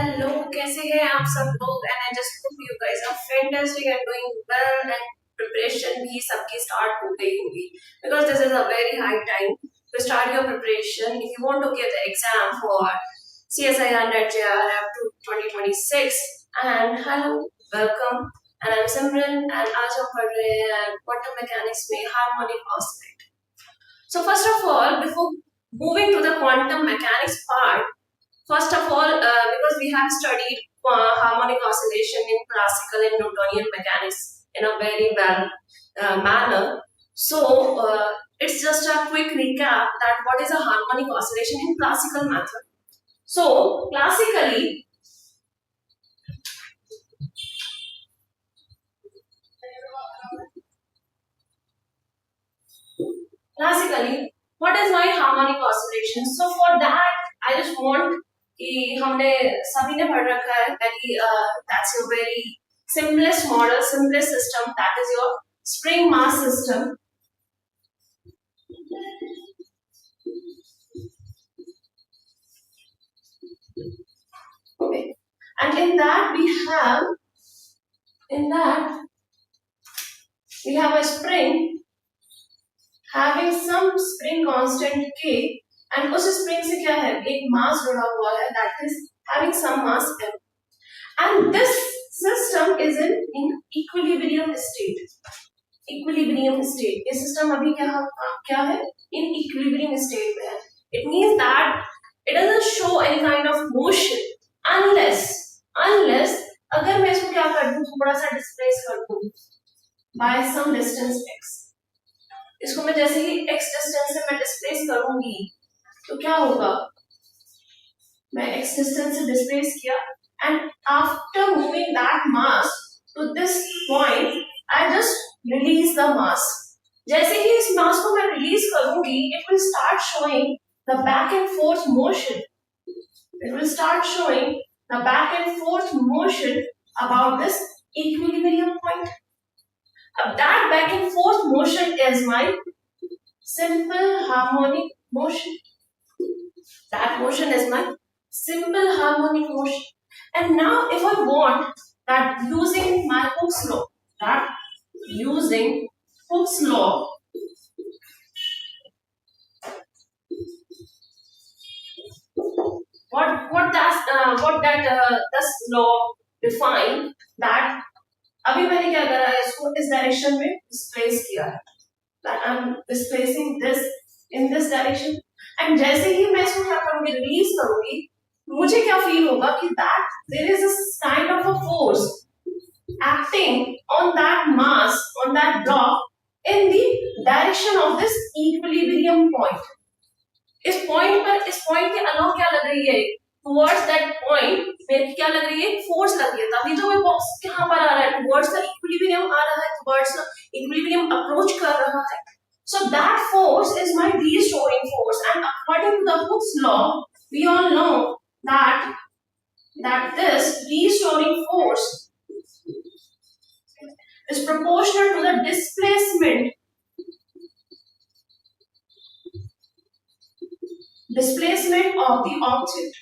Hello, कैसे हैं आप सब लोग? And I just hope you guys are fantastic and doing well and preparation भी सबकी स्टार्ट हो गई होगी because this is a very high time to start your preparation if you want to get the exam for CSIR NET JRF to 2026. And hello, welcome, and I'm Simran and आज हम पढ़ रहे हैं quantum mechanics में harmonic oscillator. So first of all, before moving to the quantum mechanics part, first of all, because we have studied harmonic oscillation in classical and Newtonian mechanics in a very well manner, so it's just a quick recap that what is a harmonic oscillation in classical method. So classically, what is my harmonic oscillation? So for that, I just want कि हमने सभी ने पढ़ रखा है very that's your very simplest model, simplest system, that is your spring mass system. Okay, and in that we have a spring having some spring constant k, and उस spring से क्या है, एक mass जुड़ा हुआ है, that is having some mass m, and this system is in equilibrium state. Equilibrium state, ये system अभी क्या है, in equilibrium state में है. It means that it doesn't show any kind of motion unless अगर मैं इसको क्या कर दूं, थोड़ा सा डिस्प्लेस कर दूं by some distance x. इसको मैं जैसे ही x डिस्टेंस से मैं डिस्प्लेस करूंगी तो क्या होगा, मैं x डिस्टेंस से डिस्प्लेस किया and after moving that mass to this point I just release the mass. जैसे ही इस mass को मैं रिलीज करूंगी, it will start showing the back and forth motion. It will start showing the back and forth motion about this equilibrium point. That back and forth motion is my simple harmonic motion. That motion is my simple harmonic motion. And now if I want that using my Hooke's law, what this law define, that अभी मैंने क्या करा है, इसको इस direction में displace किया है, that I'm displacing this in this direction, and जैसे ही मैं इसको क्या करूंगी, रिलीज करूंगी, मुझे क्या फील होगा कि that there is a kind of a force acting on that mass, on that block in the direction of this equilibrium point. इस पॉइंट के अलावा क्या लग रही है, towards that point मेरे क्या लग रही है, फोर्स लग रही है, तभी तो वो बॉक्स कहां पर आ रहा है, towards the equilibrium आ रहा है, towards the equilibrium approach कर रहा है. So that force is my restoring force, and according to the Hooke's law, we all know that this restoring force is proportional to the displacement of the object.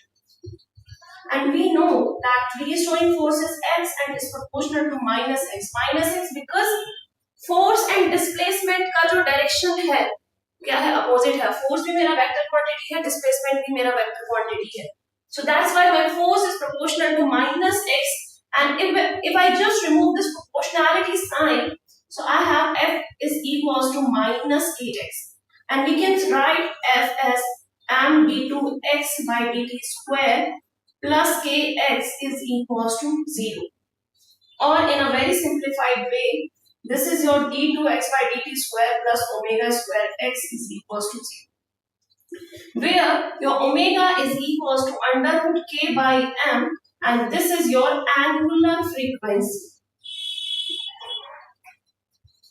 And we know that restoring force is x and is proportional to minus x because force and displacement का जो direction है क्या है, opposite है. Force भी मेरा vector quantity है, displacement भी मेरा vector quantity है. So that's why my force is proportional to minus x, and if I just remove this proportionality sign, so I have f is equals to minus kx, and we can write f as m d2 x by dt square plus kx is equals to 0. Or in a very simplified way, this is your d2x by dt square plus omega square x is equals to 0. Where your omega is equals to under root k by m, and this is your angular frequency.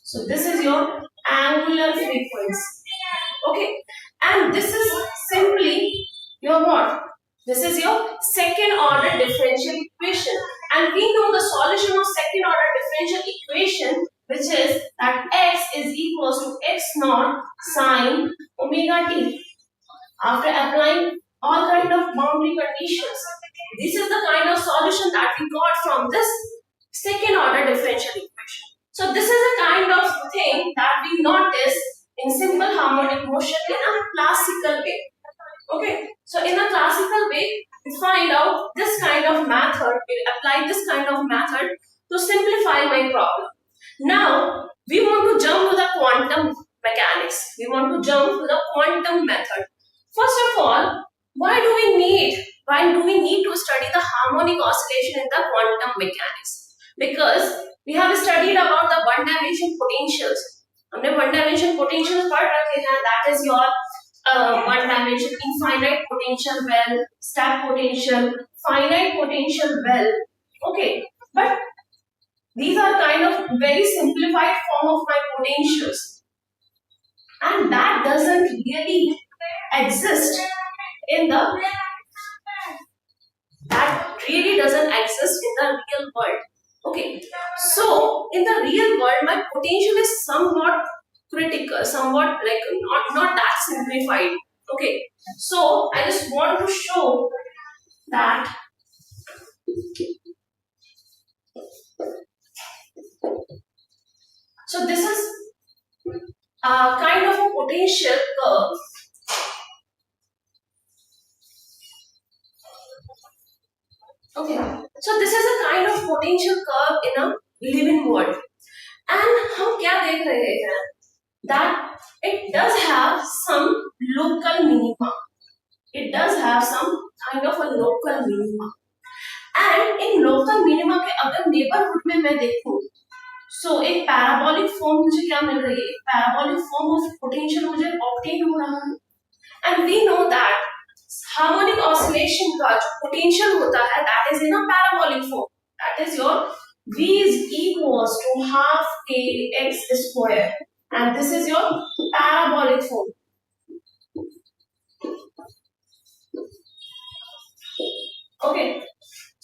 So this is your angular frequency. Okay, and this is simply your what? This is your second order differential equation, and we know the solution of second order differential equation, which is that x is equals to x naught sine omega t. After applying all kind of boundary conditions, this is the kind of solution that we got from this second order differential equation. So this is a kind of thing that we notice in simple harmonic motion in a classical way. Okay, so in a classical way, we find out this kind of method, we apply this kind of method to simplify my problem. Now, we want to jump to the quantum mechanics. We want to jump to the quantum method. First of all, why do we need to study the harmonic oscillation in the quantum mechanics? Because we have studied about the one dimension potentials. हमने one dimension potentials पढ़ रखे हैं. That is your one dimension infinite potential well, step potential, finite potential well. Okay, but these are kind of very simplified form of my potentials, and that doesn't really exist in the real world. Okay, so in the real world, my potential is somewhat critical, somewhat like not that simplified. Okay, so I just want to show that so this is a kind of a potential curve. Okay, so this is a kind of potential curve in a living world, and हम क्या देख रहे हैं that it does have some local minima. It does have some kind of a local minima, and in local minima के अगर neighborhood में मैं देखूं, so एक parabolic form मुझे क्या मिल रही है? Parabolic form of potential मुझे obtain हो रहा है, and we know that harmonic oscillation का जो पोटेंशियल होता है that is in a parabolic form. That is your v is equals to half k x square, and this is your parabolic form. Okay,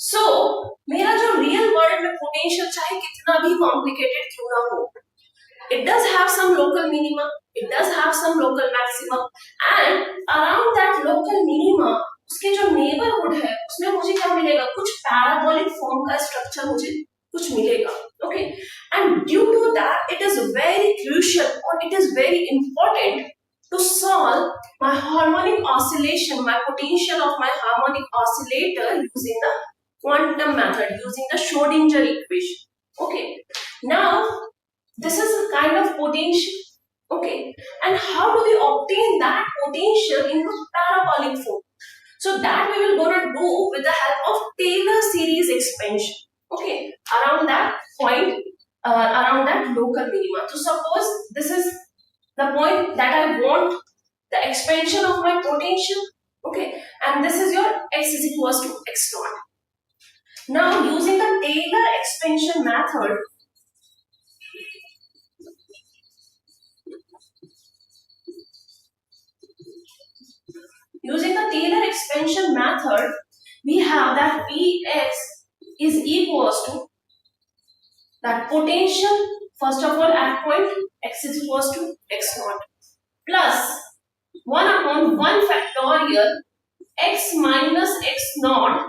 so मेरा जो real world में potential चाहे कितना भी कॉम्प्लिकेटेड क्यों ना हो, it does have some local minima, it does have some local maximum, and around that local minima उसके जो नेबरहुड है उसमें मुझे क्या मिलेगा? कुछ पैराबोलिक फॉर्म का स्ट्रक्चर मुझे कुछ मिलेगा. Okay, and due to that it is very crucial और it is very important to solve my harmonic oscillation, my potential of my harmonic oscillator using the quantum method, using the Schrodinger equation. Okay, now this is a kind of potential. Okay, and how do we obtain that potential in the parabolic form? So that we will gonna do with the help of Taylor series expansion. Okay, around that point, around that local minima. So suppose this is the point that I want the expansion of my potential. Okay, and this is your x is equals to x naught. Now using the Taylor expansion method, we have that Vx is equals to that potential, first of all at point x is equals to x naught plus 1 upon 1 factorial x minus x naught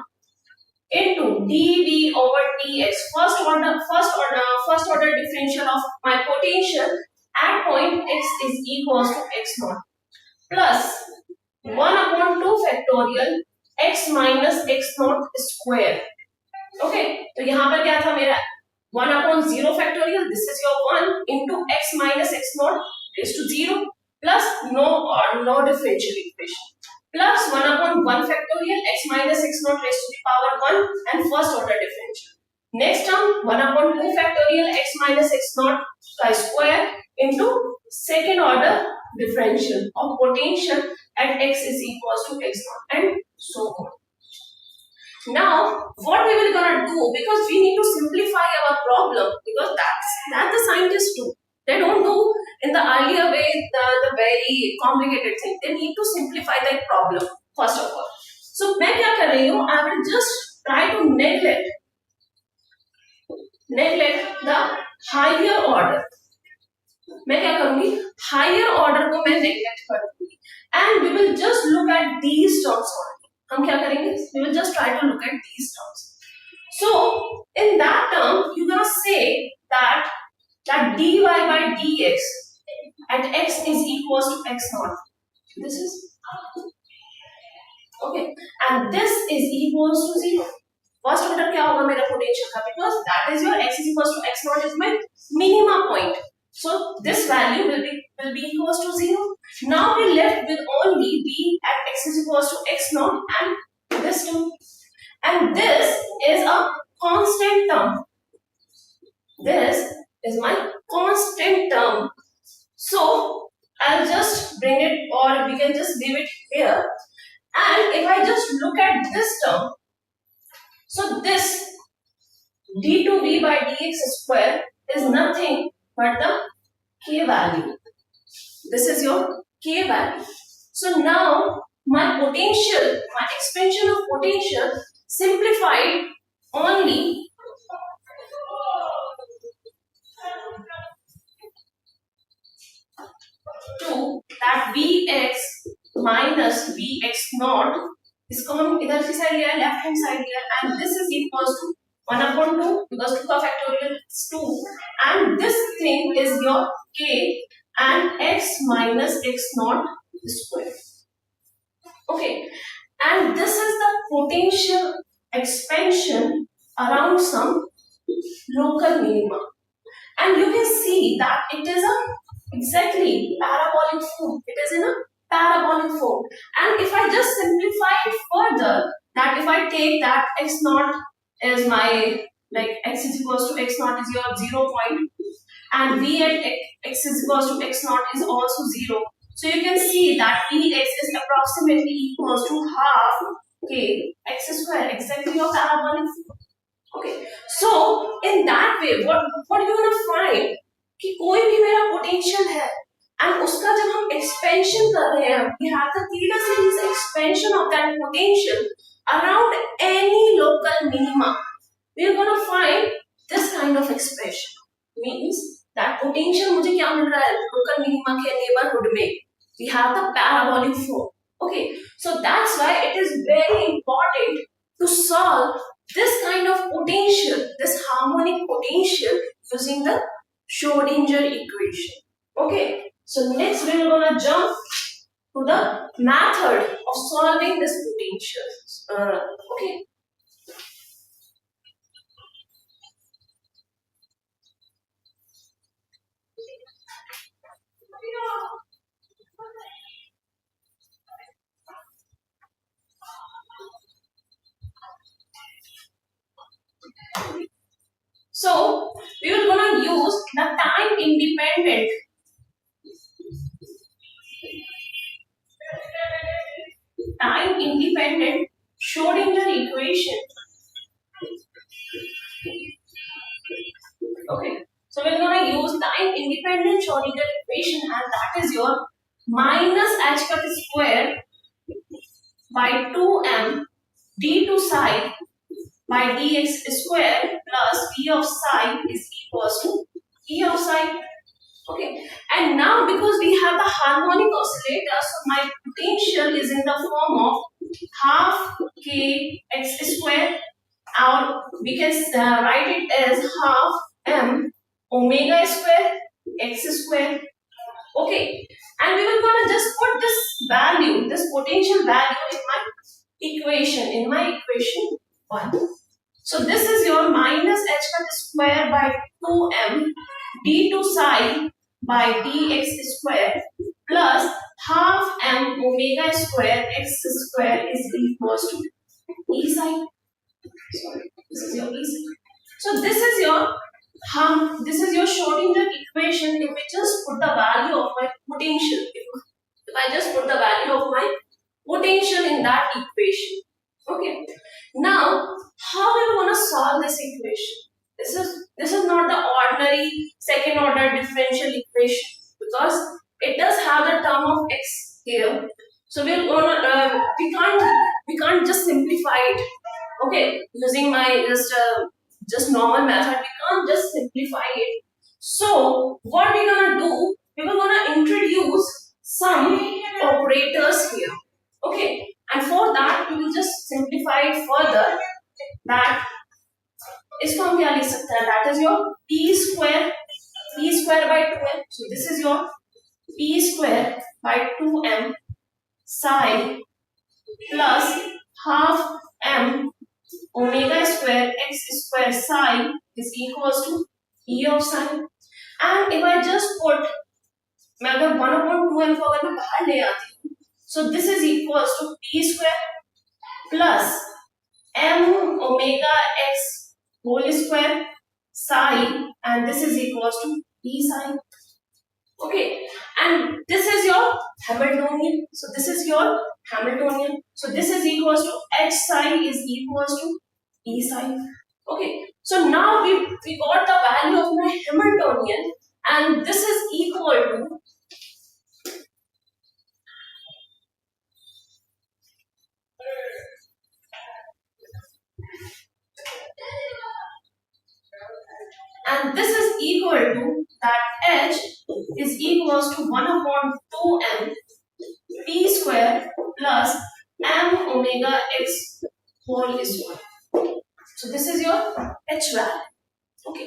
into dv over dx, first order differential of my potential at point x is equals to x naught plus 1 upon 2 factorial x minus x naught square. Okay, तो यहाँ पर क्या था मेरा 1 upon 0 factorial, this is your 1 into x minus x naught raised to 0 plus no differential equation plus 1 upon 1 factorial x minus x naught raised to the power 1 and first order differential. Next term 1 upon 2 factorial x minus x naught square into second order differential of potential at x is equals to x naught and so on. Now what we will gonna do, because we need to simplify our problem, because that's the scientists do. They don't do in the earlier way the very complicated thing. They need to simplify that problem first of all. So मैं क्या कर रही हूँ, I will just try to neglect the higher order. मैं क्या करूँगी, higher order को मैं neglect करूँगी, and we will just look at these terms only. हम क्या करेंगे? We will just try to look at these terms. So in that term, you're gonna say that dy by dx at x is equals to x naught. This is okay, and this is equals to 0. First order क्या होगा मेरा potential का? Because that is your x is equals to x naught is my minima point. So this value will be equals to 0. Now we left with only b at x is equals to x naught and this term. And this is a constant term. This is my constant term. So I'll just bring it, or we can just leave it here. And if I just look at this term, so this d2v by dx square is nothing but the k value. This is your k value. So now my potential, my expansion of potential simplified only to that vx minus vx naught, इसको हम इधर की side लिया, left hand side लिया, and this is equals to 1/2 because 2 का factorial is 2, and this thing is your k and x minus x naught square. Okay, and this is the potential expansion around some local minima, and you can see that it is a exactly parabolic form. It is in a parabolic form, and if I just simplify it further, that if I take that x naught is my, like x is equals to x naught is your 0 point, and v at x is equals to x naught is also 0. So you can see that vx is approximately equals to half k x square, exactly your parabolic form. Okay, so in that way, what you gonna find कि कोई भी मेरा potential है and उसका जब हम expansion कर रहे हैं, we have the theta series expansion of that potential around any local minima, we are going to find this kind of expression. Means that potential मुझे क्या मिल रहा है local minima के neighborhood में, we have the parabolic form. Okay, so that's why it is very important to solve this kind of potential, this harmonic potential using the Schrodinger equation. Okay, so next we are gonna jump to the method of solving this potential. Okay. So we are gonna use the time independent Schrodinger equation. Okay, so we're gonna use time independent Schrodinger equation, and that is your minus h cut square by 2m d2 psi by dx square plus v of psi is equals to e of psi. Okay, and now because we have the harmonic oscillator, so my potential is in the form of half k x square, or we can write it as half m omega square x square. Okay, and we will gonna just put this value, this potential value in my equation 1. So this is your minus h cut square by 2m d2 psi by dx square plus half m omega square x square is equals to e psi. Sorry, this is your e psi. So this is your Schrodinger equation. If we just put the value of my potential, if I just put the value of my potential in that equation. Okay, now how are we going to solve this equation? This is not the ordinary second order differential equation, because it does have the term of x here. So we're gonna we can't just simplify it. Okay, using my just normal method, we can't just simplify it. So what we're gonna do, we're gonna introduce some operators here. Okay, and for that we will just simplify it further. That इसको हम क्या लिख सकते हैं? That is your p square by 2m. So this is your p square by 2m psi plus half m omega square x square psi is equals to e of psi. And if I just put, मैं अगर 1/2m को अगर मैं बाहर ले आती हूँ, so this is equals to p square plus m omega x whole square psi, and this is equals to p psi. Okay, and this is your Hamiltonian. So this is your Hamiltonian. So this is equals to h psi is equals to p psi. Okay, so now we got the value of my Hamiltonian, and this is equal to that h is equals to 1/2m p square plus m omega x whole square. So this is your h value. Okay,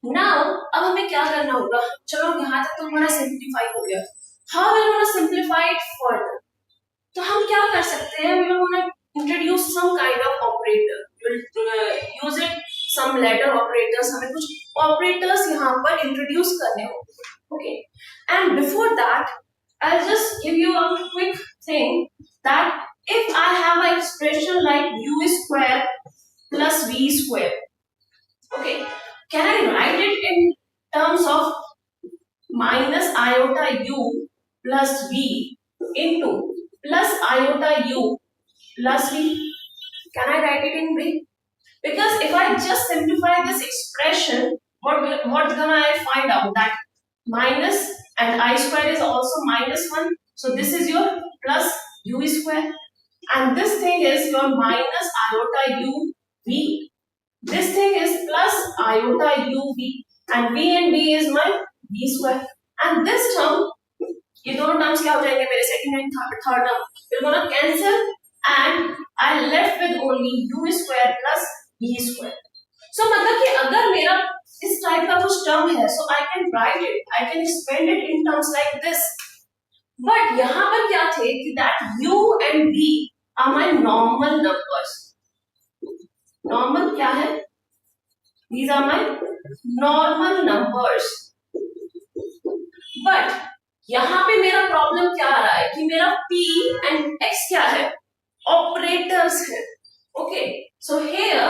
now अब हमें क्या करना होगा? चलो यहाँ तक तो हमारा सिंप्लीफाई हो गया. How will we simplify it further? तो हम क्या कर सकते हैं? We will introduce some kind of operator. We will use it some letter operators. हमें कुछ operators यहाँ पर introduce करने होंगे. Okay, and before that, I'll just give you a quick thing that if I have an expression like u square plus v square, okay, can I write it in terms of minus iota u plus v into plus iota u plus v? Can I write it in v? Because if I just simplify this expression, what's gonna I find out? That minus and I square is also -1. So this is your plus u square, and this thing is your minus iota u v. This thing is plus iota u v, and v and v is my v square. And this term, ये दोनों terms क्या हो जाएंगे मेरे second and third term? We're gonna cancel, and I left with only u square plus v square. So मतलब कि अगर मेरा इस टाइप का कुछ टर्म है, so I can write it, I can expand it in terms like this. But यहाँ पर क्या थे कि that u and v are my normal numbers. Normal क्या है? These are my normal numbers. But यहाँ पे मेरा प्रॉब्लम क्या आ रहा है कि मेरा p and x क्या है? Operators है. Okay, so here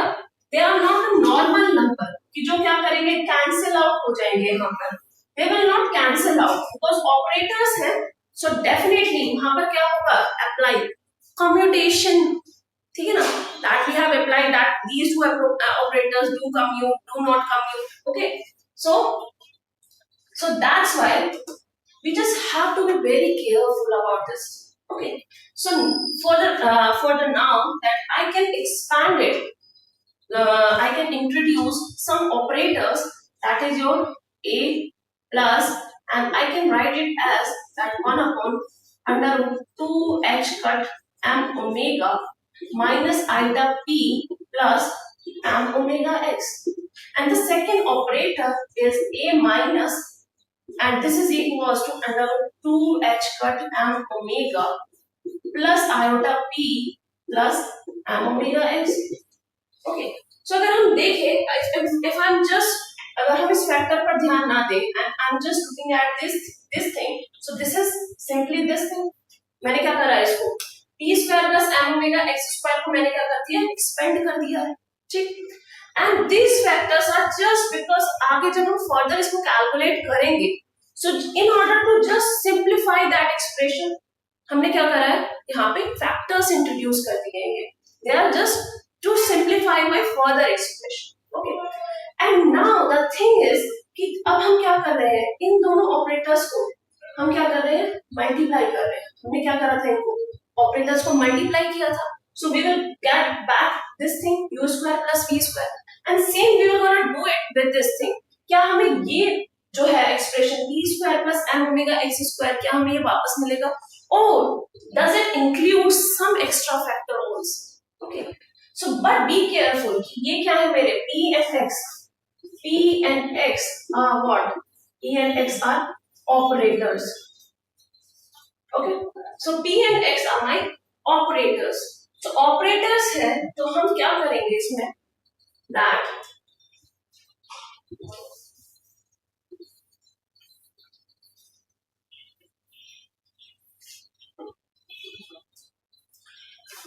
they are not a normal number कि जो क्या करेंगे, cancel out हो जाएंगे यहाँ पर. They will not cancel out because operators है. So definitely वहाँ पर क्या होगा? Apply commutation. ठीक है ना? That we have applied that these two operators do commute, do not commute. Okay, so that's why we just have to be very careful about this. Okay, so for the noun that I can expand it, I can introduce some operators, that is your a plus, and I can write it as that 1/2h cut m omega minus iota p plus m omega x. And the second operator is a minus, and this is equals to √2h cut m omega plus iota p plus m omega x. Okay, so अगर हम देखें, if I'm just, अगर हम इस factor पर ध्यान ना दें, and I'm just looking at this thing, so this is simply this thing. मैंने क्या करा है इसको p square plus m omega x square को मैंने क्या कर दिया, एक्सपेंड कर दिया है. ठीक, and these factors are just because आगे जब हम further इसको कैलकुलेट करेंगे, so in order to just simplify that expression, हमने क्या करा है, यहाँ पे factors introduce कर दिए हैं. They are just to simplify my further expression. Okay, and now the thing is कि अब हम क्या कर रहे हैं, इन दोनों ऑपरेटर्स को हम क्या कर रहे हैं, मल्टीप्लाई कर रहे हैं. हमने क्या करा था, इनको ऑपरेटर्स को मल्टीप्लाई किया था. So we will get back this thing u square plus v square, and same we will gonna do it with this thing. क्या हमें ये जो है expression p square plus m omega x square, क्या हमें ये वापस मिलेगा? or does it include some extra factor also? Okay, so but be careful. ये क्या है मेरे P and X? P and X are what? P and X are operators. Okay, so P and X are my operators. So operators है तो हम क्या करेंगे इसमें? That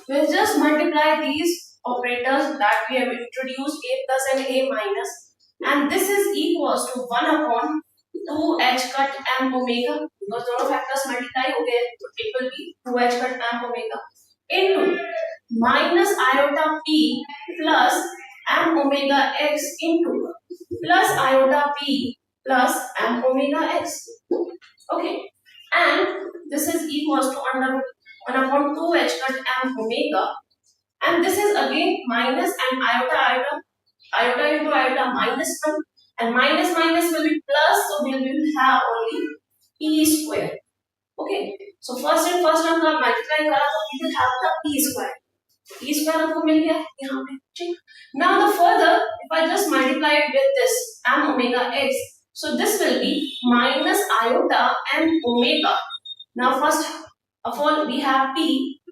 we'll just multiply these operators that we have introduced, a plus and a minus, and this is equals to 1 upon 2h cut m omega, because दोनों factors multiply हो गए तो it will be 2h cut m omega into minus iota p plus m omega x into plus iota p plus m omega x. Okay, and this is equals to under 1 upon 2h cut m omega, and this is again minus and iota into iota minus 1, and minus minus will be plus, so we will have only p square. Okay, so first and first term का multiply करा तो we will have the p square. p square हमको मिल गया यहाँ पे, ठीक. Now the further if I just multiply it with this m omega x, so this will be minus iota m omega. Now first of all we have p,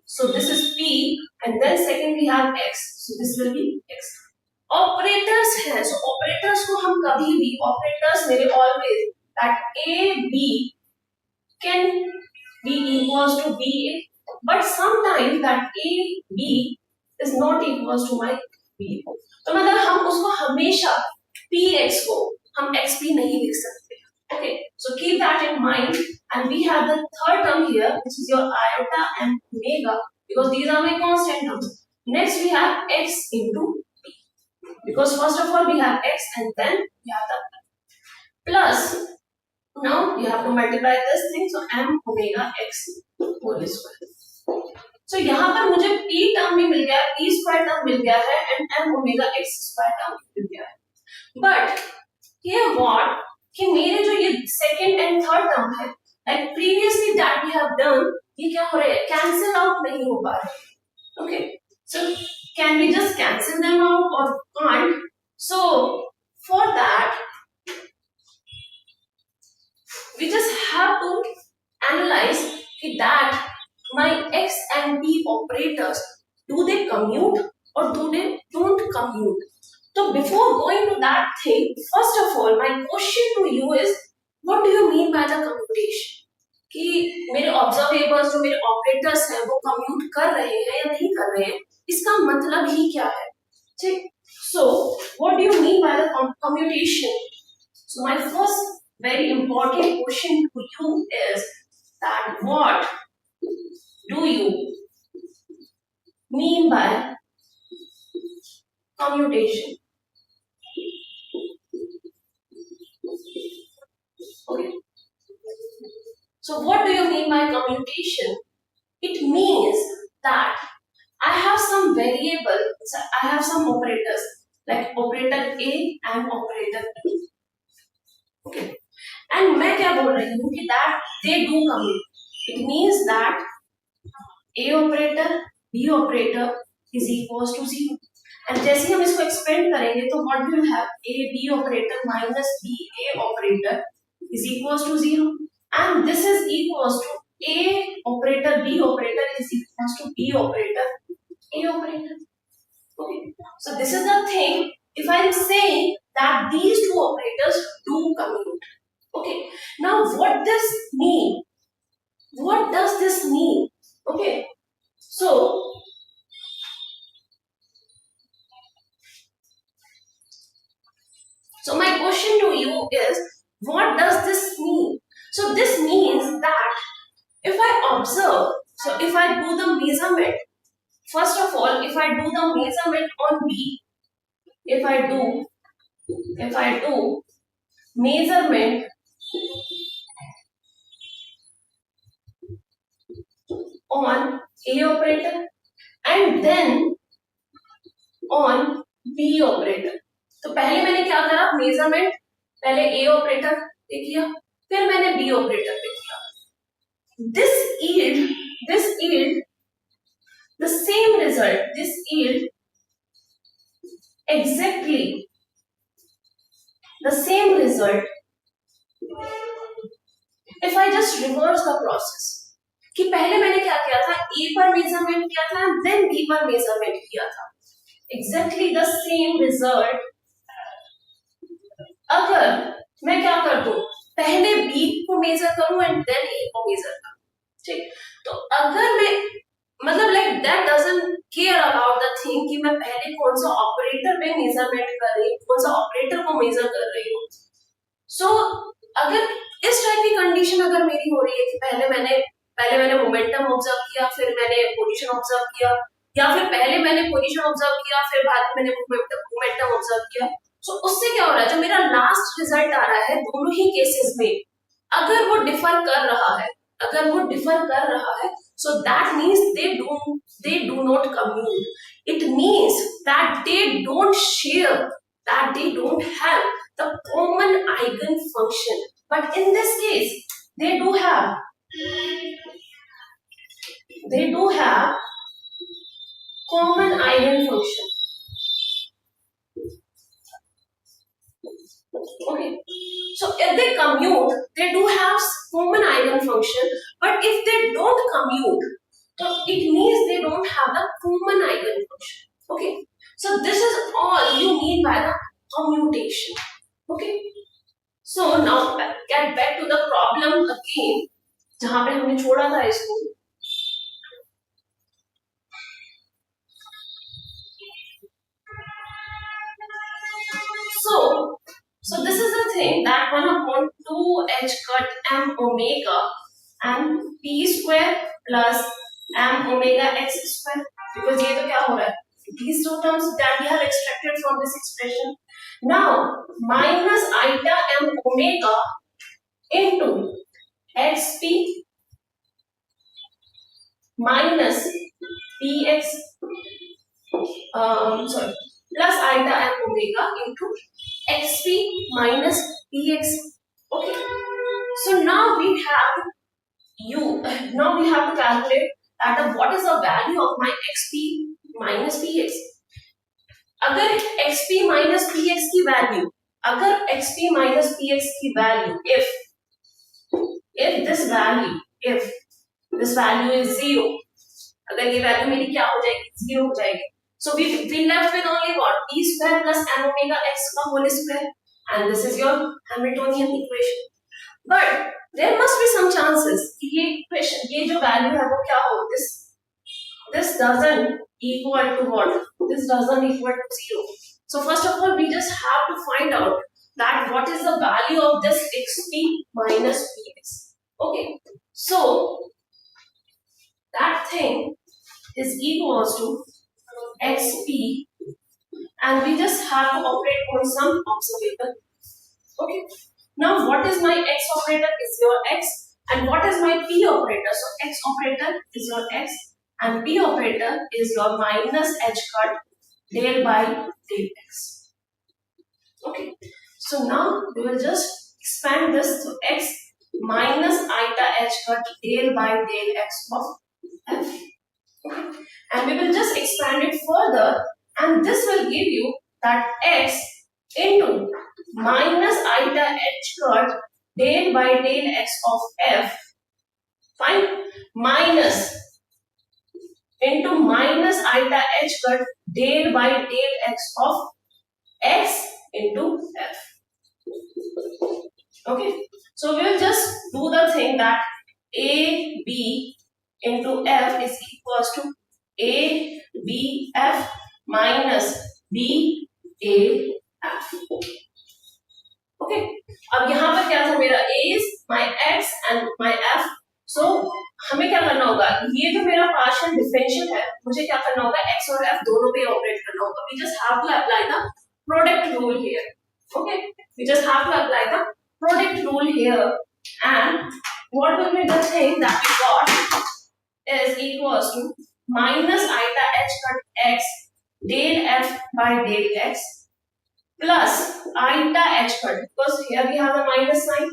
so this is p, and then second we have x, so this will be x. Operators है, so operators को हम कभी भी operators मेरे always that a b can be equals to b a, but sometimes that a b is not equals to my b. तो मतलब हम उसको हमेशा p x को हम x p नहीं लिख सकते. Okay, so keep that in mind, and we have the third term here, which is your iota and omega, because these are my constant terms. Next we have x into p, because first of all we have x and then we have the plus. Now you have to multiply this thing, so m omega x whole square. So यहाँ पर मुझे p term भी मिल गया, p square term मिल गया है, and m omega x square term मिल गया है. But here what कि मेरे जो ये सेकंड एंड थर्ड टर्म है, like previously that we have done, ये क्या हो रहा है, कैंसिल आउट नहीं हो पा रहे. Okay, so can we just cancel them out or can't? So for that we just have to analyze that my x and p operators, do they commute or do they don't commute? So before going to that thing, first of all my question to you is, what do you mean by the commutation? कि मेरे observables जो मेरे operators हैं वो commute कर रहे हैं या नहीं कर रहे हैं, इसका मतलब ही क्या है, ठीक. So what do you mean by the commutation? So my first very important question to you is that what do you mean by commutation? Okay, so what do you mean by commutation? It means that I have some variable, so I have some operators like operator a and operator b. Okay, and मैं क्या बोल रही हूँ कि that they do commute. It means that a operator b operator is equals to 0, and जैसे हम इसको expand करेंगे तो what will have a b operator minus b a operator is equals to 0, and this is equals to a operator b operator is equals to b operator a operator. Okay, so this is the thing if I am saying that these two operators do commute. Okay, now what does this mean? What does this mean? Okay, so my question to you is, what does this mean? So this means that if I observe, so if I do the measurement, first of all if I do the measurement on B, if I do measurement on A operator and then on B operator, तो पहले मैंने क्या करा, measurement पहले A operator पे किया, फिर मैंने B ऑपरेटर पे किया. this yield the same result. This yield exactly the same result if I just reverse the process. कि पहले मैंने क्या किया था, A पर मेजरमेंट किया था, then B पर मेजरमेंट किया था. Exactly the same result. अगर मैं क्या कर दूं, पहले B को मेजर करूं एंड देन A को मेजर करूं, ठीक. तो अगर मैं मतलब like that doesn't care about the thing कि मैं पहले कौन सा ऑपरेटर पे मेजरमेंट कर रही हूँ, कौन सा ऑपरेटर को मेजर कर रही हूँ. सो अगर इस टाइप की कंडीशन अगर मेरी हो रही है कि पहले मैंने मोमेंटम ऑब्जर्व किया, फिर मैंने पोजीशन ऑब्जर्व किया, या फिर पहले मैंने पोजीशन ऑब्जर्व किया, फिर बाद में मैंने मोमेंटम ऑब्जर्व किया. सो उससे क्या हो रहा है, जो मेरा लास्ट रिजल्ट आ रहा है दोनों ही केसेस में अगर वो डिफर कर रहा है, so that means they do not commute. It means that they don't share, that they don't have the common eigenfunction. But in this case, they do have common eigenfunction. Okay, so if they commute, they do have common eigenfunction, but if they don't commute, so it means they don't have the common eigenfunction. Okay, so this is all you mean by the commutation. Okay, so now get back to the problem again, जहां पे हमने छोड़ा था इसको. So this is the thing that 1 upon 2 h cut m omega and p square plus m omega x square, because ये तो क्या हो रहा है, these two terms that we have extracted from this expression. Now minus eta m omega into xp minus px plus eta m omega into xp minus px. Okay, so now we have to calculate that what is the value of my xp minus px. अगर xp minus px की value, if this value is 0, अगर ये value मेरी क्या हो जाएगी, 0 हो जाएगी. So we left with only what, p square plus m omega x का whole square, and this is your Hamiltonian equation. But there must be some chances कि ये equation, ये जो value है वो क्या हो, this doesn't equal to what, this doesn't equal to 0. So first of all we just have to find out that what is the value of this xp minus px. Okay, so that thing is equals to xp, and we just have to operate on some observable. Okay, now what is my x operator is your x, and what is my p operator? So x operator is your x and p operator is your minus h cut del by del x. Okay, so now we will just expand this to x minus eta h cut del by del x of f. Okay, and we will just expand it further, and this will give you that x into minus eta h cut del by del x of f, fine, minus into minus eta h cut del by del x of x into f. Okay, so we will just do the thing that a b into f is equals to a b f minus b a f. Okay, अब यहाँ पर क्या था, मेरा a is my x and my f. So हमें क्या करना होगा, ये जो मेरा पार्शियल डिफरेंशियल है, मुझे क्या करना होगा, x और f दोनों पे ऑपरेट करना होगा. We just have to apply the product rule here. Okay, we just have to apply the product rule here, and what will be the thing that we got is equals to minus eta h cut x del f by del x plus eta h cut, because here we have a minus sign,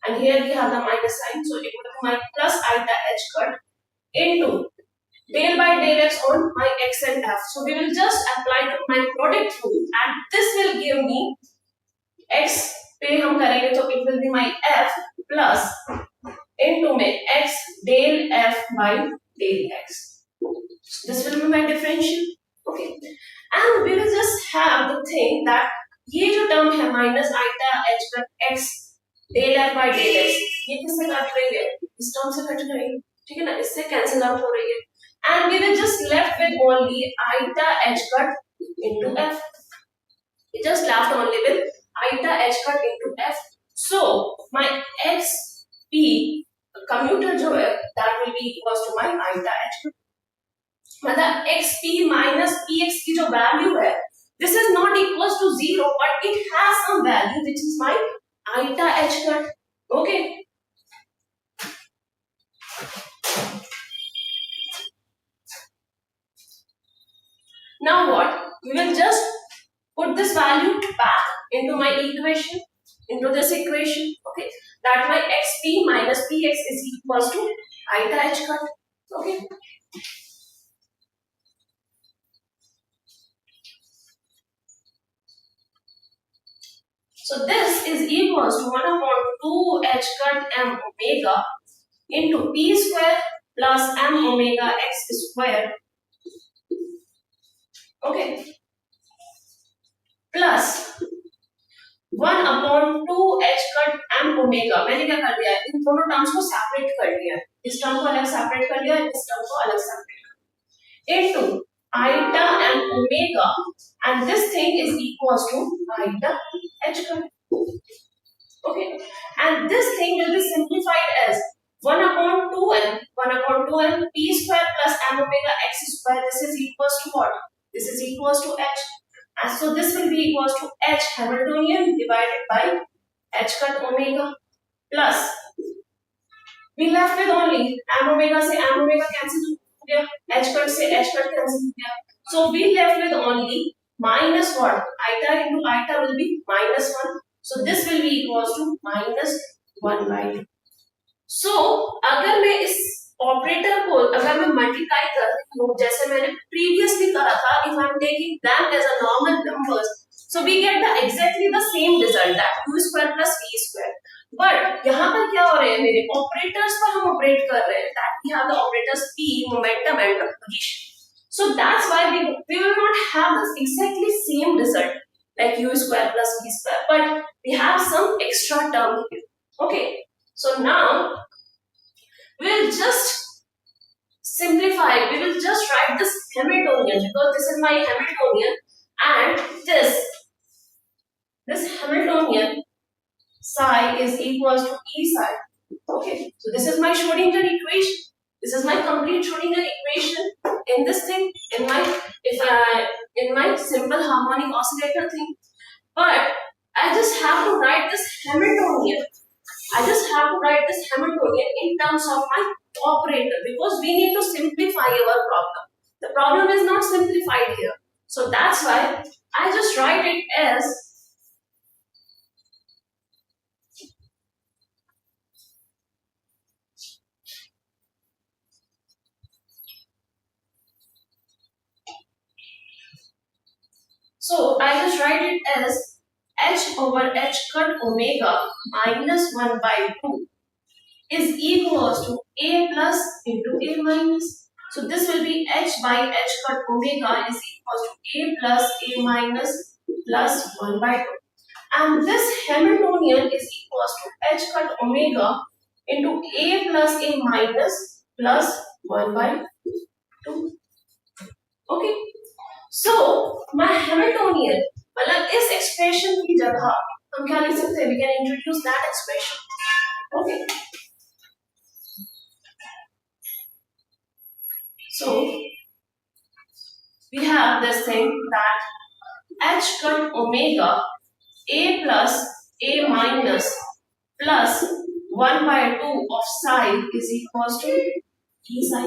and here we have the minus sign, so it would be my plus iota h cut into del by del x on my x and f. So we will just apply my product rule and this will give me x पे हम करेंगे तो it will be my f plus into में x del f by del x. This will be my differential. Okay, and we will just have the thing that ये जो term है minus iota h पर x del f by del x ये किससे cut रही है, इस term से कट रही है, ठीक है ना, इससे कैंसिल आउट हो रही है and we will just left with only iota h cut into f. We just left only with iota h cut into f. So my x p commuter जो है that will be equals to my iota h cut. मतलब xp minus px की जो value है this is not equals to 0 but it has some value which is my iota h cut. Okay, now what, we will just put this value back into my equation, into this equation. Okay, that my xp minus px is equals to iota h cut. Okay, so this is equals to 1 upon 2 h cut m omega into p square plus m omega x square. Okay, plus 1 upon 2 h cut m omega. मैंने क्या कर दिया है, इन दोनों terms को separate कर दिया है, इस टर्म को अलग सेपरेट कर दिया है, इस टर्म को अलग सेपरेट कर दिया into iota m omega and this thing is equals to iota h cut. Okay, and this thing will be simplified as 1 upon 2m p square plus m omega x square. This is equals to what? This is equals to h, and so this will be equals to h Hamiltonian divided by h cut omega plus we left with only m omega से m omega cancel हो गया, h cut से h cut cancel हो गया, so we left with only minus what, iota into iota will be minus 1, so this will be equals to minus 1 by 2. So अगर मैं इस operator को अगर मैं मल्टीप्लाई कर रही हूँ जैसे मैंने प्रीवियसली करा था, if I am taking them as a normal numbers, so we get the exactly the same result that u square plus v square. But यहाँ पर क्या हो रहे हैं, मेरे ऑपरेटर्स पर हम ऑपरेट कर रहे हैं, that we have the operators p, momentum and position. So that's why we will not have this exactly same result like u square plus v square, but we have some extra term here. Okay, so now we'll just simplify, we will just write this Hamiltonian because this is my Hamiltonian and this Hamiltonian psi is equals to E psi. Okay, so this is my Schrodinger equation. This is my complete Schrodinger equation in this thing, in my simple harmonic oscillator thing. But I just have to write this Hamiltonian. I just have to write this Hamiltonian in terms of my operator because we need to simplify our problem. The problem is not simplified here. So that's why I just write it as h over h cut omega minus 1 by 2 is equals to a plus into a minus. So this will be h by h cut omega is equals to a plus a minus plus 1 by 2. And this Hamiltonian is equals to h cut omega into a plus a minus plus 1 by 2. Okay. So my Hamiltonian मतलब इस expression की जगह हम क्या लिख सकते हैं, we can introduce that expression. Okay. So we have this thing that h cut omega a plus a minus plus 1 by 2 of psi is equals to e psi.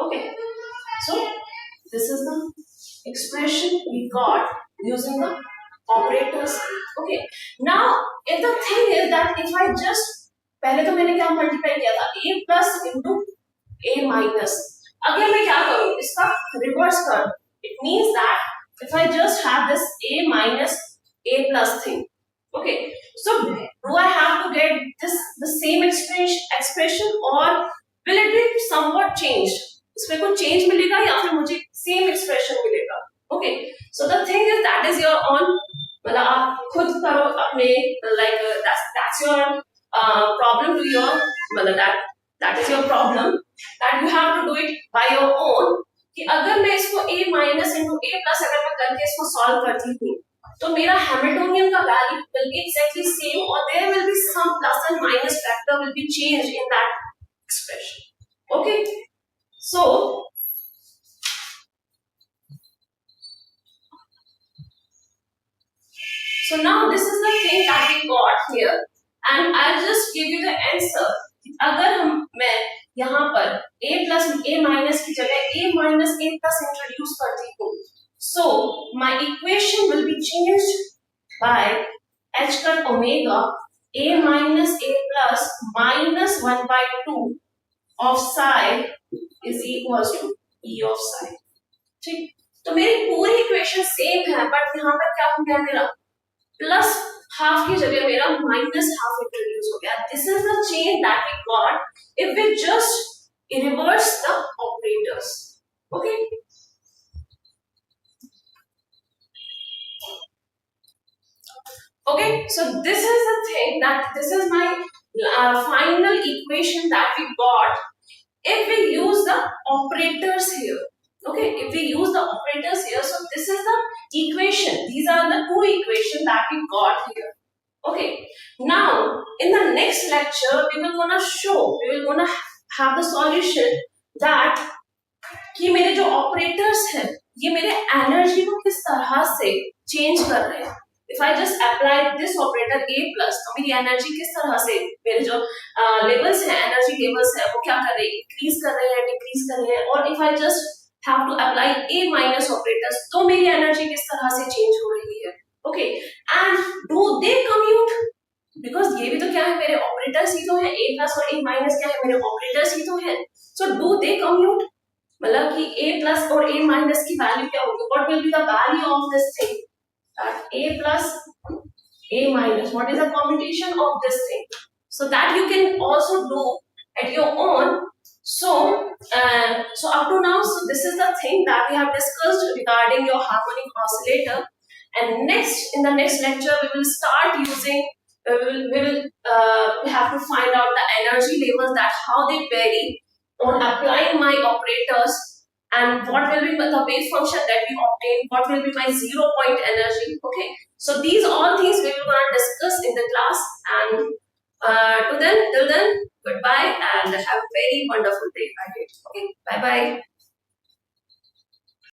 Okay. So this is the expression we got using the operators. Okay, now if the thing is that if I just पहले तो मैंने क्या multiply किया था a plus into a minus, अगर मैं क्या करूं इसका रिवर्स कर, it means that if I just have this a minus a plus thing, okay, so do I have to get this the same expression or will it be somewhat changed, इसमें कुछ change मिलेगा या फिर मुझे same expression मिलेगा? Okay, so the thing is that is your own, मतलब आप खुद करो अपने, like that's your problem to your, मतलब that is your problem that you have to do it by your own, कि अगर मैं इसको a minus into a plus अगर मैं करके इसको सॉल्व करती हूँ तो मेरा हैमिल्टोनियन का value will be exactly same और there will be some plus and minus factor will be changed in that expression. Okay, so now this is the thing that we got here and I'll just give you the answer. अगर मैं यहाँ पर a plus a minus की जगह a minus a plus introduce करती हूँ, so my equation will be changed by h cut omega a minus a plus minus 1 by 2 of psi is equals to e of psi. ठीक, तो मेरी पूरी equation same है but यहाँ पर क्या हो गया, मेरा प्लस हाफ की जगह मेरा माइनस हाफ इंट्रोड्यूस हो गया. This is the change that we got if we just reverse the operators. Okay, okay, so this is the thing that this is my final equation that we got if we use the operators here. Okay, if we use the operators here, so this is the equation, these are the two equations that we got here. Okay, now in the next lecture we will gonna have the solution that कि मेरे जो operators हैं ये मेरे energy को किस तरह से चेंज कर रहे हैं. If I just apply this operator a plus, तो मेरी एनर्जी किस तरह से, मेरे जो लेवल्स हैं, एनर्जी लेवल्स हैं, वो क्या कर रहे हैं, इंक्रीज कर रहे हैं, डिक्रीज कर रहे हैं. और if I just have to apply a minus operators, तो मेरी एनर्जी किस तरह से चेंज हो रही है. Okay, and do they commute, because ये भी तो क्या है, मेरे ऑपरेटर्स ही तो है, a प्लस और a माइनस क्या है, मेरे ऑपरेटर्स ही तो है. सो डू दे कम्यूट, मतलब कि a प्लस और a माइनस की वैल्यू क्या होगी, what will be the value of this thing, that a plus a minus, what is the commutation of this thing, so that you can also do at your own. So up to now, so this is the thing that we have discussed regarding your harmonic oscillator, and in the next lecture we will start using, we have to find out the energy levels, that how they vary on applying my operators, and what will be the wave function that we obtain, what will be my 0 point energy. Okay, so these all things we will gonna discuss in the class, and till then, goodbye and have a very wonderful day ahead. Okay, bye bye.